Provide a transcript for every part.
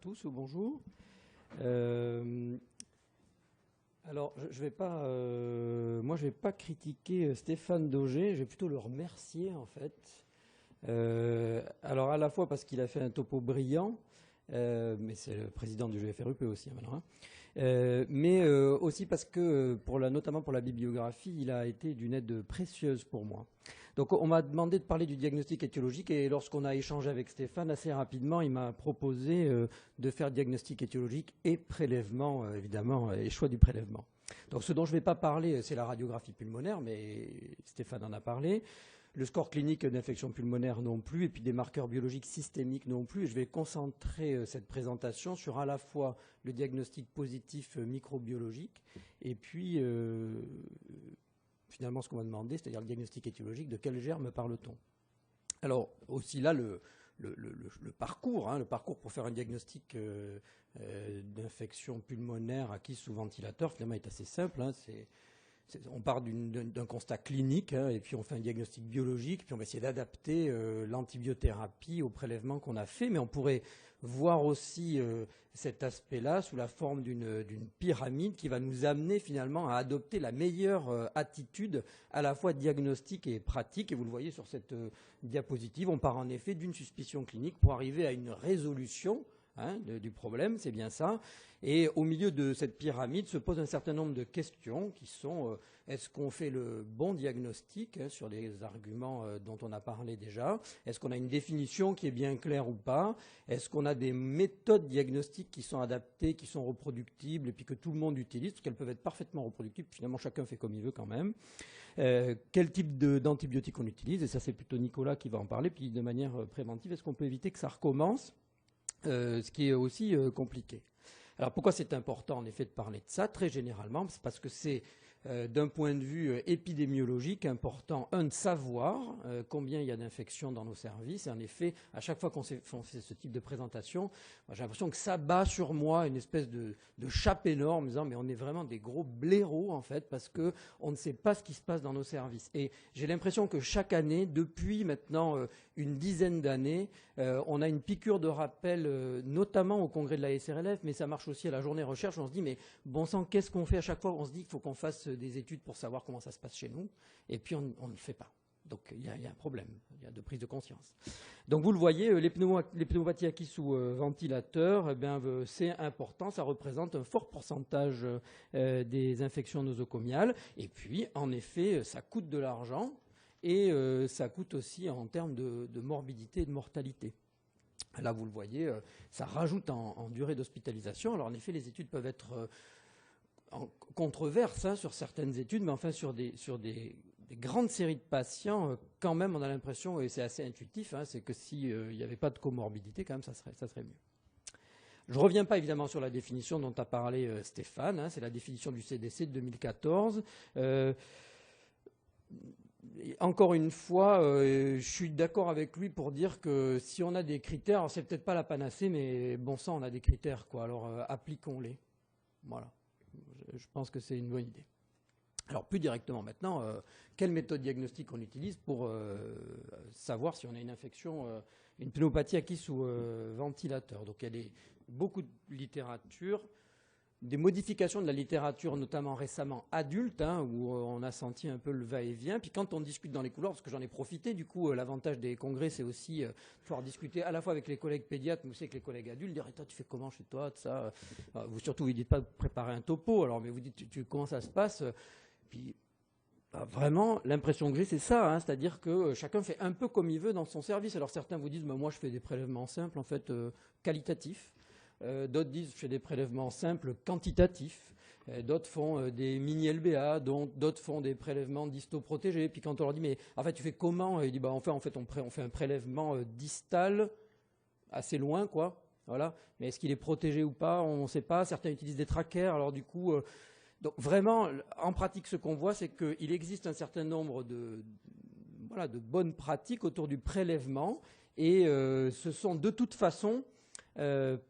tous, bonjour. Alors, je vais pas, moi, je vais pas critiquer Stéphane Dauger, je vais plutôt le remercier en fait. Alors, à la fois parce qu'il a fait un topo brillant, mais c'est le président du GFRUP aussi maintenant, mais aussi parce que, notamment pour la bibliographie, il a été d'une aide précieuse pour moi. Donc on m'a demandé de parler du diagnostic étiologique et lorsqu'on a échangé avec Stéphane, assez rapidement, il m'a proposé de faire diagnostic étiologique et prélèvement, évidemment, et choix du prélèvement. Donc ce dont je ne vais pas parler, c'est la radiographie pulmonaire, mais Stéphane en a parlé. Le score clinique d'infection pulmonaire non plus, et puis des marqueurs biologiques systémiques non plus. Et je vais concentrer cette présentation sur à la fois le diagnostic positif microbiologique et puis finalement ce qu'on m'a demandé, c'est-à-dire le diagnostic étiologique, de quel germe parle-t-on? Alors aussi là, le parcours, le parcours pour faire un diagnostic d'infection pulmonaire acquise sous ventilateur, finalement est assez simple. On part d'un constat clinique, et puis on fait un diagnostic biologique, puis on va essayer d'adapter l'antibiothérapie au prélèvement qu'on a fait. Mais on pourrait voir aussi cet aspect-là sous la forme d'une pyramide qui va nous amener finalement à adopter la meilleure attitude à la fois diagnostique et pratique. Et vous le voyez sur cette diapositive, on part en effet d'une suspicion clinique pour arriver à une résolution du problème, c'est bien ça. Et au milieu de cette pyramide se pose un certain nombre de questions qui sont est-ce qu'on fait le bon diagnostic sur les arguments dont on a parlé déjà? Est-ce qu'on a une définition qui est bien claire ou pas? Est-ce qu'on a des méthodes diagnostiques qui sont adaptées, qui sont reproductibles et puis que tout le monde utilise, parce qu'elles peuvent être parfaitement reproductibles, finalement chacun fait comme il veut quand même. Quel type d'antibiotiques on utilise? Et ça c'est plutôt Nicolas qui va en parler. Puis de manière préventive, est-ce qu'on peut éviter que ça recommence? Ce qui est aussi compliqué. Alors pourquoi c'est important en effet de parler de ça? Très généralement, c'est parce que c'est d'un point de vue épidémiologique important, de savoir combien il y a d'infections dans nos services. Et en effet, à chaque fois qu'on fait ce type de présentation, j'ai l'impression que ça bat sur moi une espèce de chape énorme, en disant mais on est vraiment des gros blaireaux en fait, parce qu'on ne sait pas ce qui se passe dans nos services. Et j'ai l'impression que chaque année, depuis maintenant une dizaine d'années, on a une piqûre de rappel, notamment au congrès de la SRLF, mais ça marche aussi à la journée recherche. On se dit mais bon sang, qu'est-ce qu'on fait à chaque fois? On se dit qu'il faut qu'on fasse des études pour savoir comment ça se passe chez nous, et puis on ne le fait pas. Donc il y a un problème, il y a de prise de conscience. Donc vous le voyez, les pneumopathies acquises sous ventilateur, c'est important, ça représente un fort pourcentage des infections nosocomiales, et puis en effet ça coûte de l'argent, et ça coûte aussi en termes de morbidité et de mortalité. Là vous le voyez, ça rajoute en durée d'hospitalisation. Alors en effet les études peuvent être en controverse sur certaines études, mais enfin sur des grandes séries de patients, quand même on a l'impression, et c'est assez intuitif, c'est que s'il n'y avait pas de comorbidité, quand même ça serait mieux. Je ne reviens pas évidemment sur la définition dont a parlé Stéphane, c'est la définition du CDC de 2014. Encore une fois, je suis d'accord avec lui pour dire que si on a des critères, alors c'est peut-être pas la panacée, mais bon sang, on a des critères, quoi. Alors appliquons-les. Voilà. Je pense que c'est une bonne idée. Alors plus directement maintenant, quelle méthode diagnostique on utilise pour savoir si on a une infection, une pneumopathie acquise sous ventilateur? Donc il y a beaucoup de littérature, des modifications de la littérature, notamment récemment adulte, où on a senti un peu le va-et-vient. Puis quand on discute dans les couloirs, parce que j'en ai profité, du coup, l'avantage des congrès, c'est aussi pouvoir discuter à la fois avec les collègues pédiatres, mais aussi avec les collègues adultes, dire toi, tu fais comment chez toi, tout ça. Vous surtout, vous ne dites pas de préparer un topo, alors, mais vous dites comment ça se passe. Puis vraiment, l'impression que j'ai, c'est ça, c'est-à-dire que chacun fait un peu comme il veut dans son service. Alors certains vous disent, moi, je fais des prélèvements simples, en fait, qualitatifs. D'autres disent je fais des prélèvements simples quantitatifs, d'autres font des mini-LBA, d'autres font des prélèvements distaux protégés. Puis quand on leur dit mais en fait tu fais comment? Il dit en fait on fait un prélèvement distal assez loin quoi. Voilà. Mais est-ce qu'il est protégé ou pas? On ne sait pas. Certains utilisent des tracers. Alors du coup, donc vraiment en pratique ce qu'on voit c'est qu'il existe un certain nombre de bonnes pratiques autour du prélèvement et ce sont de toute façon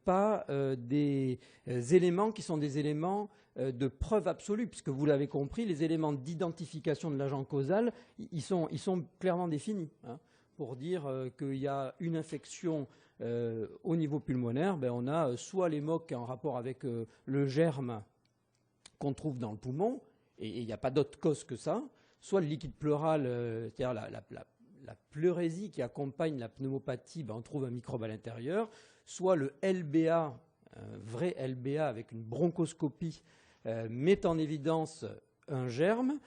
pas des éléments qui sont des éléments de preuve absolue, puisque vous l'avez compris, les éléments d'identification de l'agent causal, ils sont clairement définis, pour dire qu'il y a une infection au niveau pulmonaire, on a soit les MOC en rapport avec le germe qu'on trouve dans le poumon, et il n'y a pas d'autre cause que ça, soit le liquide pleural, c'est-à-dire la pleurésie qui accompagne la pneumopathie, on trouve un microbe à l'intérieur, soit le LBA, un vrai LBA avec une bronchoscopie, met en évidence un germe,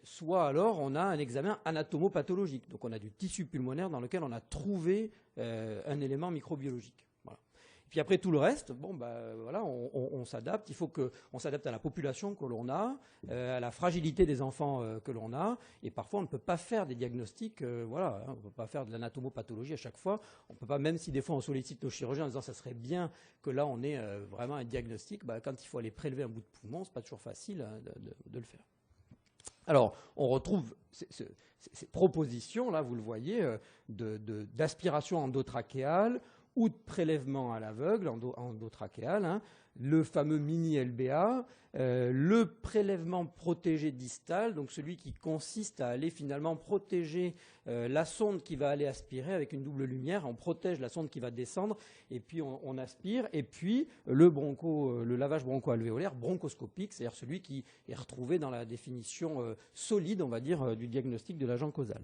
soit alors on a un examen anatomopathologique. Donc on a du tissu pulmonaire dans lequel on a trouvé un élément microbiologique. Voilà. Et puis après tout le reste, voilà, on s'adapte. Il faut qu'on s'adapte à la population que l'on a, à la fragilité des enfants que l'on a. Et parfois on ne peut pas faire des diagnostics, voilà, on ne peut pas faire de l'anatomopathologie à chaque fois. On peut pas, même si des fois on sollicite nos chirurgiens en disant ça serait bien que là on ait vraiment un diagnostic, quand il faut aller prélever un bout de poumon, c'est pas toujours facile de le faire. Alors, on retrouve ces propositions, là, vous le voyez, d'aspiration endotrachéale ou de prélèvement à l'aveugle endotrachéal, le fameux mini-LBA, le prélèvement protégé distal, donc celui qui consiste à aller finalement protéger la sonde qui va aller aspirer avec une double lumière. On protège la sonde qui va descendre et puis on aspire. Et puis le lavage broncho-alvéolaire bronchoscopique, c'est-à-dire celui qui est retrouvé dans la définition solide, on va dire, du diagnostic de l'agent causal.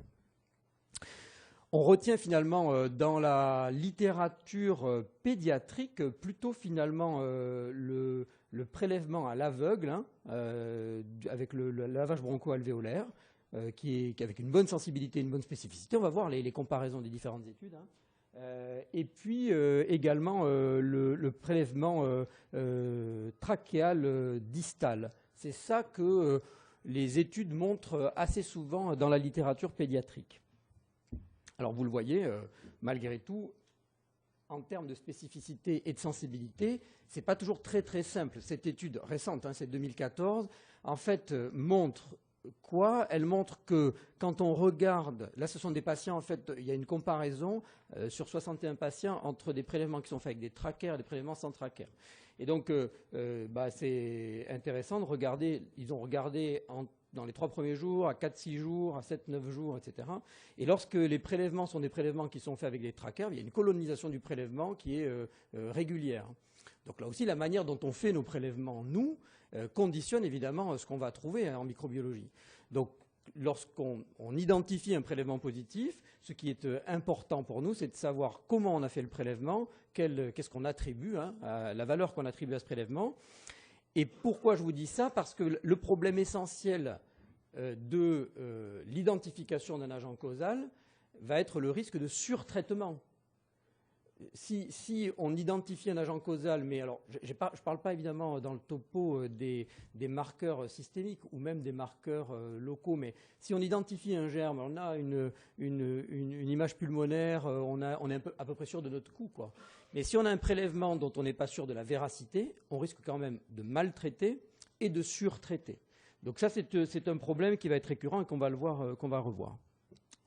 On retient finalement dans la littérature pédiatrique plutôt finalement le prélèvement à l'aveugle avec le lavage broncho-alvéolaire qui est avec une bonne sensibilité, une bonne spécificité. On va voir les comparaisons des différentes études. Et puis également le prélèvement trachéal distal. C'est ça que les études montrent assez souvent dans la littérature pédiatrique. Alors vous le voyez, malgré tout, en termes de spécificité et de sensibilité, ce n'est pas toujours très très simple. Cette étude récente, c'est 2014, en fait montre quoi? Elle montre que quand on regarde, là ce sont des patients, en fait, il y a une comparaison sur 61 patients entre des prélèvements qui sont faits avec des trachéères et des prélèvements sans trachéère. Et donc c'est intéressant de regarder, ils ont regardé dans les 3 premiers jours, à 4-6 jours, à 7-9 jours, etc. Et lorsque les prélèvements sont des prélèvements qui sont faits avec des trachéères, il y a une colonisation du prélèvement qui est régulière. Donc là aussi, la manière dont on fait nos prélèvements, nous, conditionne évidemment ce qu'on va trouver en microbiologie. Donc lorsqu'on identifie un prélèvement positif, ce qui est important pour nous, c'est de savoir comment on a fait le prélèvement, qu'est-ce qu'on attribue, la valeur qu'on attribue à ce prélèvement. Et pourquoi je vous dis ça? Parce que le problème essentiel de l'identification d'un agent causal va être le risque de surtraitement. Si on identifie un agent causal, mais alors je ne parle pas évidemment dans le topo des marqueurs systémiques ou même des marqueurs locaux, mais si on identifie un germe, on a une image pulmonaire, on est à peu près sûr de notre coup, quoi. Mais si on a un prélèvement dont on n'est pas sûr de la véracité, on risque quand même de maltraiter et de surtraiter. Donc ça, c'est un problème qui va être récurrent et qu'on va revoir.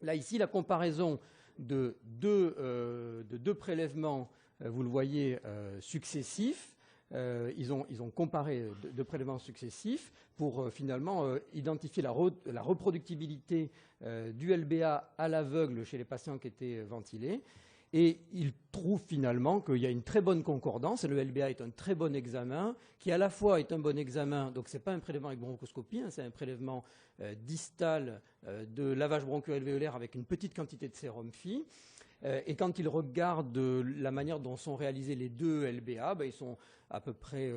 Là, ici, la comparaison de deux prélèvements, vous le voyez, successifs. Ils ont comparé deux prélèvements successifs pour finalement identifier la reproductibilité du LBA à l'aveugle chez les patients qui étaient ventilés. Et ils trouvent finalement qu'il y a une très bonne concordance, et le LBA est un très bon examen, qui à la fois est un bon examen, donc ce n'est pas un prélèvement avec bronchoscopie, c'est un prélèvement distal de lavage broncho-alvéolaire avec une petite quantité de sérum phi. Et quand ils regardent la manière dont sont réalisés les deux LBA, ils sont à peu près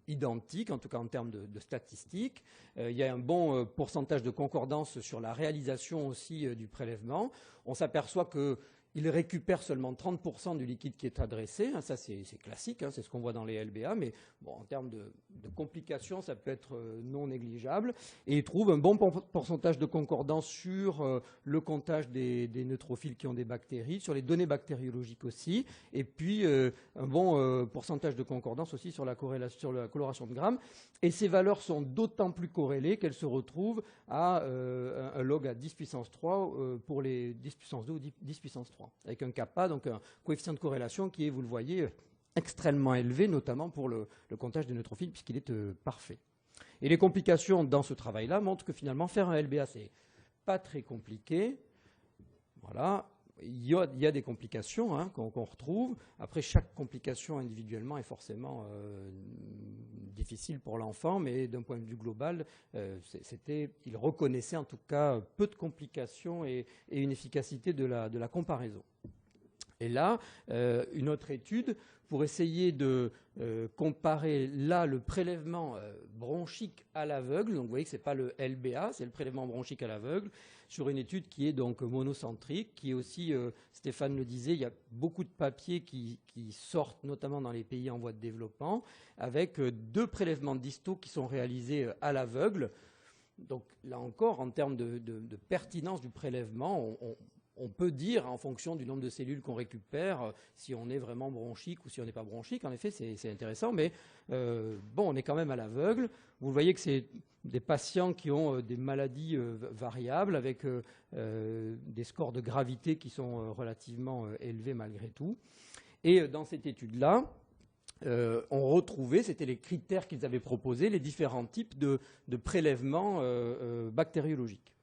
identiques, en tout cas en termes de statistiques. Il y a un bon pourcentage de concordance sur la réalisation aussi du prélèvement. On s'aperçoit qu'il récupère seulement 30% du liquide qui est adressé. Ça, c'est classique, c'est ce qu'on voit dans les LBA, mais bon, en termes de complications, ça peut être non négligeable. Et il trouve un bon pourcentage de concordance sur le comptage des neutrophiles qui ont des bactéries, sur les données bactériologiques aussi, et puis un bon pourcentage de concordance aussi sur la coloration de Gram. Et ces valeurs sont d'autant plus corrélées qu'elles se retrouvent à un log à 10 puissance 3 pour les 10 puissance 2 ou 10 puissance 3, avec un kappa, donc un coefficient de corrélation qui est, vous le voyez, extrêmement élevé, notamment pour le comptage des neutrophiles, puisqu'il est parfait. Et les complications dans ce travail-là montrent que finalement, faire un LBA, c'est pas très compliqué. Voilà. il y a des complications hein, qu'on retrouve. Après, chaque complication individuellement est forcément difficile pour l'enfant, mais d'un point de vue global, il reconnaissait en tout cas peu de complications et une efficacité de la comparaison. Et là, une autre étude pour essayer de comparer là le prélèvement bronchique à l'aveugle. Donc vous voyez que ce n'est pas le LBA, c'est le prélèvement bronchique à l'aveugle, sur une étude qui est donc monocentrique, qui est aussi, Stéphane le disait, il y a beaucoup de papiers qui sortent, notamment dans les pays en voie de développement, avec 2 prélèvements distaux qui sont réalisés à l'aveugle. Donc là encore, en termes de pertinence du prélèvement, on peut dire, en fonction du nombre de cellules qu'on récupère, si on est vraiment bronchique ou si on n'est pas bronchique. En effet, c'est intéressant, mais bon, on est quand même à l'aveugle. Vous voyez que c'est des patients qui ont des maladies variables, avec des scores de gravité qui sont relativement élevés malgré tout. Et dans cette étude-là, on retrouvait, c'était les critères qu'ils avaient proposés, les différents types de prélèvements bactériologiques.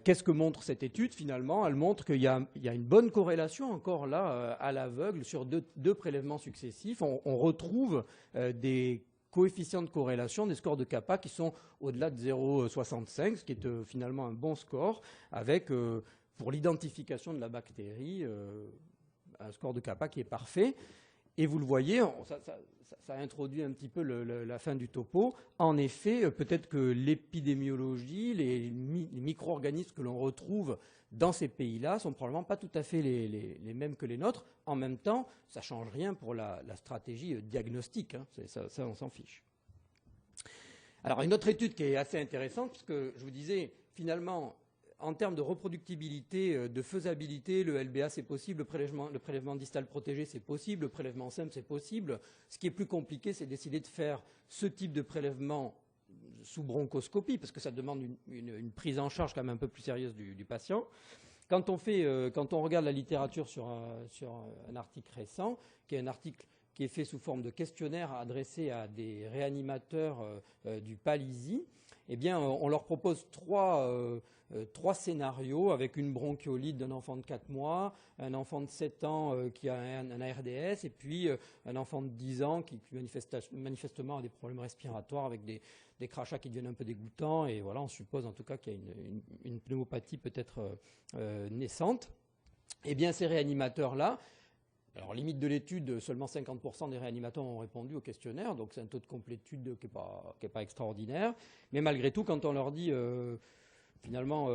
Qu'est-ce que montre cette étude finalement? Elle montre qu'il y a une bonne corrélation encore là à l'aveugle sur deux prélèvements successifs. On retrouve des coefficients de corrélation, des scores de kappa qui sont au-delà de 0,65, ce qui est finalement un bon score, avec pour l'identification de la bactérie un score de kappa qui est parfait. Et vous le voyez, ça introduit un petit peu la fin du topo. En effet, peut-être que l'épidémiologie, les micro-organismes que l'on retrouve dans ces pays-là sont probablement pas tout à fait les mêmes que les nôtres. En même temps, ça ne change rien pour la stratégie diagnostique. Hein. Ça, on s'en fiche. Alors, une autre étude qui est assez intéressante, parce que je vous disais, finalement, en termes de reproductibilité, de faisabilité, le LBA c'est possible, le prélèvement distal protégé c'est possible, le prélèvement simple c'est possible. Ce qui est plus compliqué, c'est décider de faire ce type de prélèvement sous bronchoscopie, parce que ça demande une prise en charge quand même un peu plus sérieuse du patient. Quand on regarde la littérature sur un article récent, qui est un article qui est fait sous forme de questionnaire adressé à des réanimateurs du Palisi, eh bien, on leur propose trois scénarios avec une bronchiolite d'un enfant de 4 mois, un enfant de 7 ans qui a un ARDS et puis un enfant de 10 ans qui manifestement a des problèmes respiratoires avec des crachats qui deviennent un peu dégoûtants. Et voilà, on suppose en tout cas qu'il y a une pneumopathie peut-être naissante. Eh bien, ces réanimateurs-là, alors, limite de l'étude, seulement 50% des réanimateurs ont répondu au questionnaire, donc c'est un taux de complétude qui n'est pas extraordinaire. Mais malgré tout, quand on leur dit, finalement,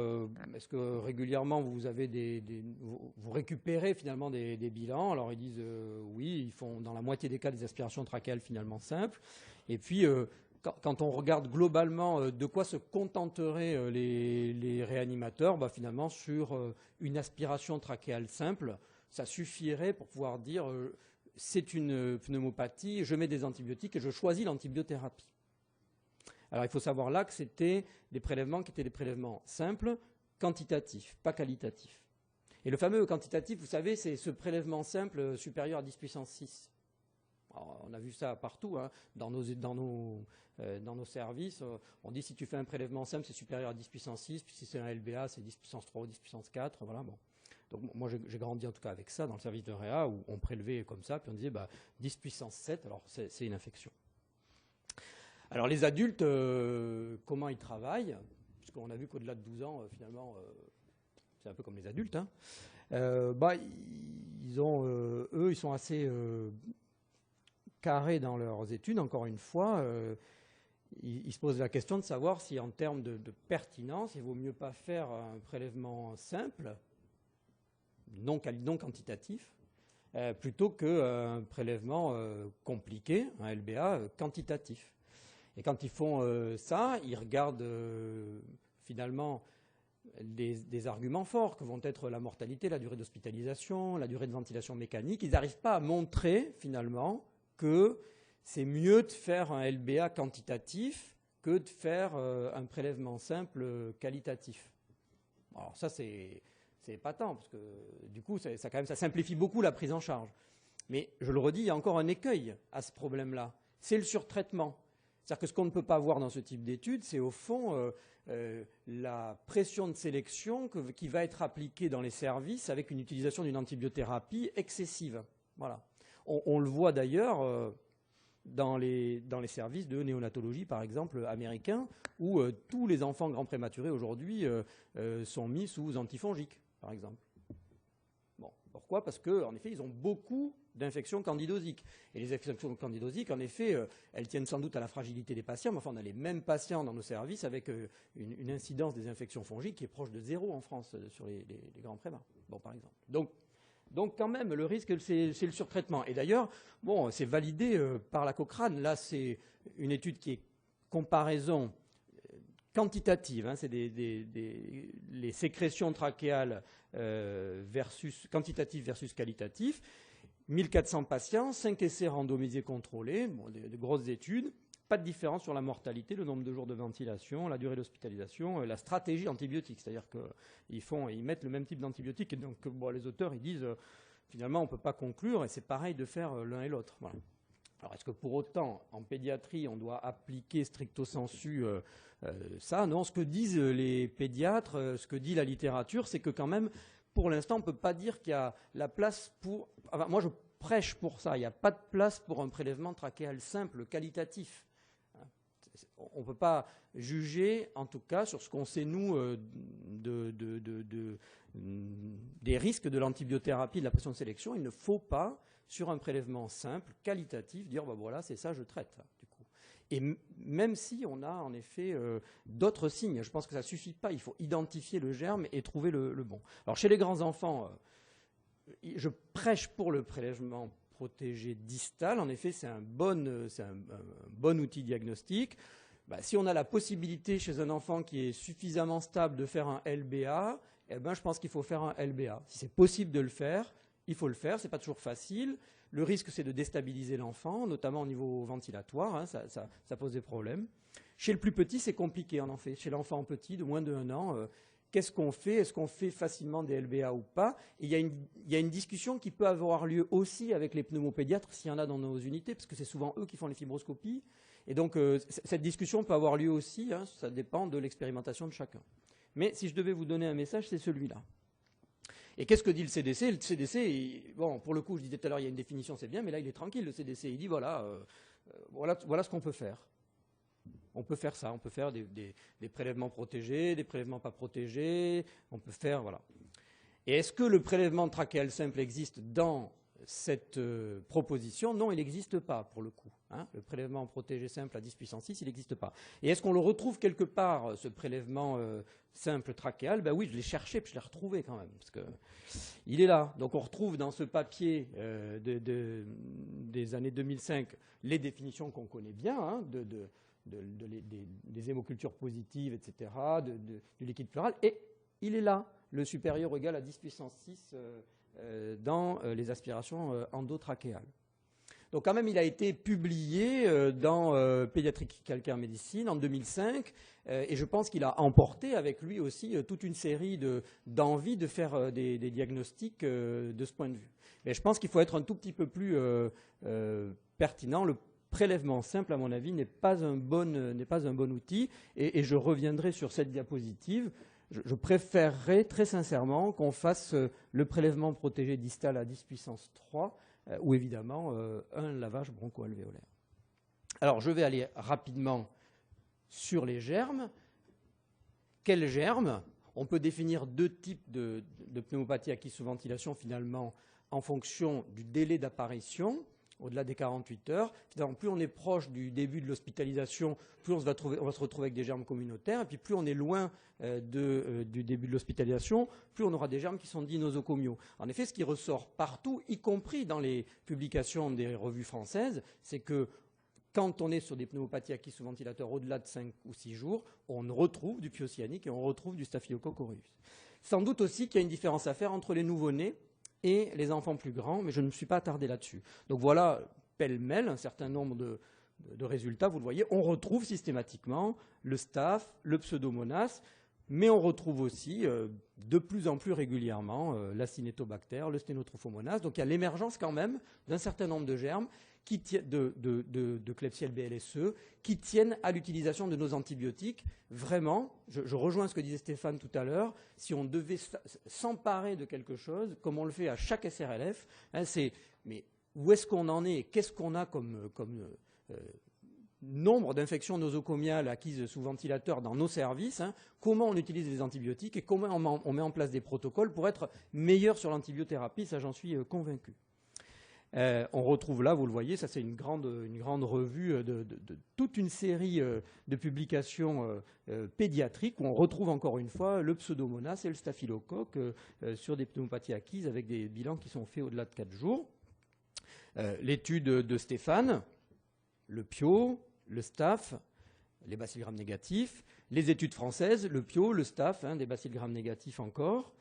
est-ce que régulièrement vous récupérez finalement des bilans? Alors, ils disent oui, ils font dans la moitié des cas des aspirations trachéales finalement simples. Et puis, quand on regarde globalement de quoi se contenteraient les réanimateurs, finalement, sur une aspiration trachéale simple, ça suffirait pour pouvoir dire c'est une pneumopathie, je mets des antibiotiques et je choisis l'antibiothérapie. Alors il faut savoir là que c'était des prélèvements qui étaient des prélèvements simples, quantitatifs, pas qualitatifs. Et le fameux quantitatif, vous savez, c'est ce prélèvement simple supérieur à 10 puissance 6. Alors, on a vu ça partout, hein, dans nos services. On dit si tu fais un prélèvement simple, c'est supérieur à 10 puissance 6, puis si c'est un LBA, c'est 10 puissance 3 ou 10 puissance 4. Voilà, bon. Donc moi j'ai grandi en tout cas avec ça dans le service de réa où on prélevait comme ça, puis on disait 10 puissance 7, alors c'est une infection. Alors les adultes, comment ils travaillent? Puisqu'on a vu qu'au-delà de 12 ans, finalement, c'est un peu comme les adultes. Hein. Ils sont assez carrés dans leurs études, encore une fois. Ils se posent la question de savoir si en termes de pertinence, il vaut mieux pas faire un prélèvement simple, non quantitatif, plutôt qu'un prélèvement compliqué, un LBA quantitatif. Et quand ils font ça, ils regardent finalement des arguments forts que vont être la mortalité, la durée d'hospitalisation, la durée de ventilation mécanique. Ils n'arrivent pas à montrer finalement que c'est mieux de faire un LBA quantitatif que de faire un prélèvement simple qualitatif. Alors ça c'est épatant, parce que du coup, ça simplifie beaucoup la prise en charge. Mais je le redis, il y a encore un écueil à ce problème-là. C'est le surtraitement. C'est-à-dire que ce qu'on ne peut pas voir dans ce type d'études, c'est au fond la pression de sélection qui va être appliquée dans les services avec une utilisation d'une antibiothérapie excessive. Voilà. On le voit d'ailleurs dans les services de néonatologie, par exemple, américains, où tous les enfants grands prématurés aujourd'hui sont mis sous antifongiques, par exemple. Bon, pourquoi ? Parce qu'en effet, ils ont beaucoup d'infections candidosiques. Et les infections candidosiques, en effet, elles tiennent sans doute à la fragilité des patients, mais enfin, on a les mêmes patients dans nos services avec une incidence des infections fongiques qui est proche de 0 en France sur les grands prémas, bon, par exemple. Donc, quand même, le risque, c'est le surtraitement. Et d'ailleurs, bon, c'est validé par la Cochrane. Là, c'est une étude qui est comparaison quantitative. Hein, c'est les sécrétions trachéales quantitatives versus qualitatives. 1400 patients, 5 essais randomisés contrôlés, bon, de grosses études. Pas de différence sur la mortalité, le nombre de jours de ventilation, la durée d'hospitalisation, la stratégie antibiotique. C'est-à-dire qu'ils mettent le même type d'antibiotique. Et donc, bon, les auteurs, ils disent, finalement, on ne peut pas conclure, et c'est pareil de faire l'un et l'autre. Voilà. Alors, est-ce que pour autant, en pédiatrie, on doit appliquer stricto sensu ça ? Non, ce que disent les pédiatres, ce que dit la littérature, c'est que quand même, pour l'instant, on ne peut pas dire qu'il y a la place pour... Enfin, moi, je prêche pour ça. Il n'y a pas de place pour un prélèvement trachéal simple, qualitatif. On ne peut pas juger, en tout cas, sur ce qu'on sait, nous, des risques de l'antibiothérapie, de la pression de sélection. Il ne faut pas, sur un prélèvement simple, qualitatif, dire, bah, voilà, c'est ça, je traite. Du coup. Et même si on a, en effet, d'autres signes, je pense que ça ne suffit pas. Il faut identifier le germe et trouver le bon. Alors, chez les grands enfants, je prêche pour le prélèvement protégé distal. En effet, c'est un bon outil diagnostique. Bah, si on a la possibilité chez un enfant qui est suffisamment stable de faire un LBA, eh ben, je pense qu'il faut faire un LBA. Si c'est possible de le faire, il faut le faire. Ce n'est pas toujours facile. Le risque, c'est de déstabiliser l'enfant, notamment au niveau ventilatoire. Hein, ça pose des problèmes. Chez le plus petit, c'est compliqué, en fait. Chez l'enfant petit de moins de 1 an, qu'est-ce qu'on fait ? Est-ce qu'on fait facilement des LBA ou pas ? Et il y a une discussion qui peut avoir lieu aussi avec les pneumopédiatres, s'il y en a dans nos unités, parce que c'est souvent eux qui font les fibroscopies. Et donc, cette discussion peut avoir lieu aussi, hein, ça dépend de l'expérimentation de chacun. Mais si je devais vous donner un message, c'est celui-là. Et qu'est-ce que dit le CDC ? Le CDC, bon, pour le coup, je disais tout à l'heure, il y a une définition, c'est bien, mais là, il est tranquille, le CDC. Il dit, voilà ce qu'on peut faire. On peut faire ça, on peut faire des prélèvements protégés, des prélèvements pas protégés, on peut faire, voilà. Et est-ce que le prélèvement trachéal simple existe dans cette proposition ? Non, il n'existe pas, pour le coup. Hein. Le prélèvement protégé simple à 10 puissance 6, il n'existe pas. Et est-ce qu'on le retrouve quelque part, ce prélèvement simple trachéal ? Ben oui, je l'ai cherché, puis je l'ai retrouvé quand même, parce que il est là. Donc on retrouve dans ce papier des années 2005 les définitions qu'on connaît bien, hein, des hémocultures positives, etc., du liquide pleural, et il est là, le supérieur ou égal à 10 puissance 6 dans les aspirations endotrachéales. Donc quand même, il a été publié dans Pédiatrique Calcaire Médecine en 2005, et je pense qu'il a emporté avec lui aussi toute une série d'envies de faire des diagnostics de ce point de vue. Mais je pense qu'il faut être un tout petit peu plus pertinent. Le prélèvement simple, à mon avis, n'est pas un bon outil, et je reviendrai sur cette diapositive. Je préférerais très sincèrement qu'on fasse le prélèvement protégé distal à 10 puissance 3, ou évidemment un lavage broncho-alvéolaire. Alors je vais aller rapidement sur les germes. Quels germes ? On peut définir 2 types de pneumopathie acquise sous ventilation finalement en fonction du délai d'apparition. Au-delà des 48 heures. Finalement, plus on est proche du début de l'hospitalisation, plus on va se retrouver avec des germes communautaires. Et puis plus on est loin du début de l'hospitalisation, plus on aura des germes qui sont dits nosocomiaux. En effet, ce qui ressort partout, y compris dans les publications des revues françaises, c'est que quand on est sur des pneumopathies acquises sous ventilateur au-delà de 5 ou 6 jours, on retrouve du pyocyanique et on retrouve du staphylocoque aureus. Sans doute aussi qu'il y a une différence à faire entre les nouveau-nés et les enfants plus grands, mais je ne me suis pas attardé là-dessus. Donc voilà, pêle-mêle, un certain nombre de résultats, vous le voyez. On retrouve systématiquement le staph, le pseudomonas, mais on retrouve aussi de plus en plus régulièrement l'acinétobactère, le sténotrophomonas. Donc il y a l'émergence quand même d'un certain nombre de germes de Klebsiella BLSE qui tiennent à l'utilisation de nos antibiotiques. Vraiment, je rejoins ce que disait Stéphane tout à l'heure, si on devait s'emparer de quelque chose, comme on le fait à chaque SRLF, hein, mais où est-ce qu'on en est et qu'est-ce qu'on a comme nombre d'infections nosocomiales acquises sous ventilateur dans nos services, hein, comment on utilise les antibiotiques et comment on met en place des protocoles pour être meilleur sur l'antibiothérapie, ça j'en suis convaincu. On retrouve là, vous le voyez, ça c'est une grande revue de toute une série de publications pédiatriques où on retrouve encore une fois le pseudomonas et le staphylocoque sur des pneumopathies acquises avec des bilans qui sont faits au-delà de 4 jours. L'étude de Stéphane, le PIO, le STAPH, les bacilles gram négatifs, les études françaises, le PIO, le STAPH, hein, des bacilles gram négatifs encore.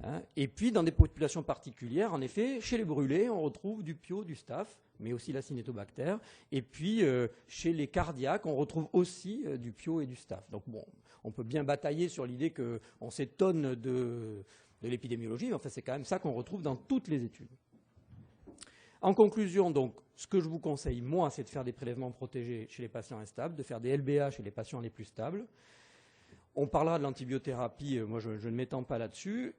Hein, et puis, dans des populations particulières, en effet, chez les brûlés, on retrouve du PIO, du STAPH, mais aussi la Cinétobactère. Et puis, chez les cardiaques, on retrouve aussi du PIO et du STAPH. Donc, bon, on peut bien batailler sur l'idée qu'on s'étonne de l'épidémiologie, mais enfin, c'est quand même ça qu'on retrouve dans toutes les études. En conclusion, donc, ce que je vous conseille, moi, c'est de faire des prélèvements protégés chez les patients instables, de faire des LBA chez les patients les plus stables. On parlera de l'antibiothérapie, moi je ne m'étends pas là-dessus.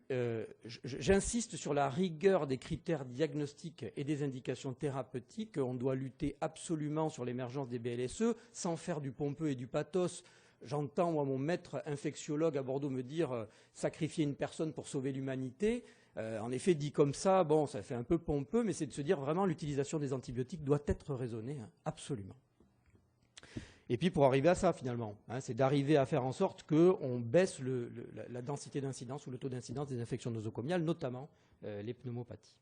J'insiste sur la rigueur des critères diagnostiques et des indications thérapeutiques. On doit lutter absolument sur l'émergence des BLSE sans faire du pompeux et du pathos. J'entends, moi, mon maître infectiologue à Bordeaux me dire sacrifier une personne pour sauver l'humanité. En effet, dit comme ça, bon, ça fait un peu pompeux, mais c'est de se dire vraiment l'utilisation des antibiotiques doit être raisonnée, hein, absolument. Et puis pour arriver à ça, finalement, hein, c'est d'arriver à faire en sorte qu'on baisse la densité d'incidence ou le taux d'incidence des infections nosocomiales, notamment les pneumopathies.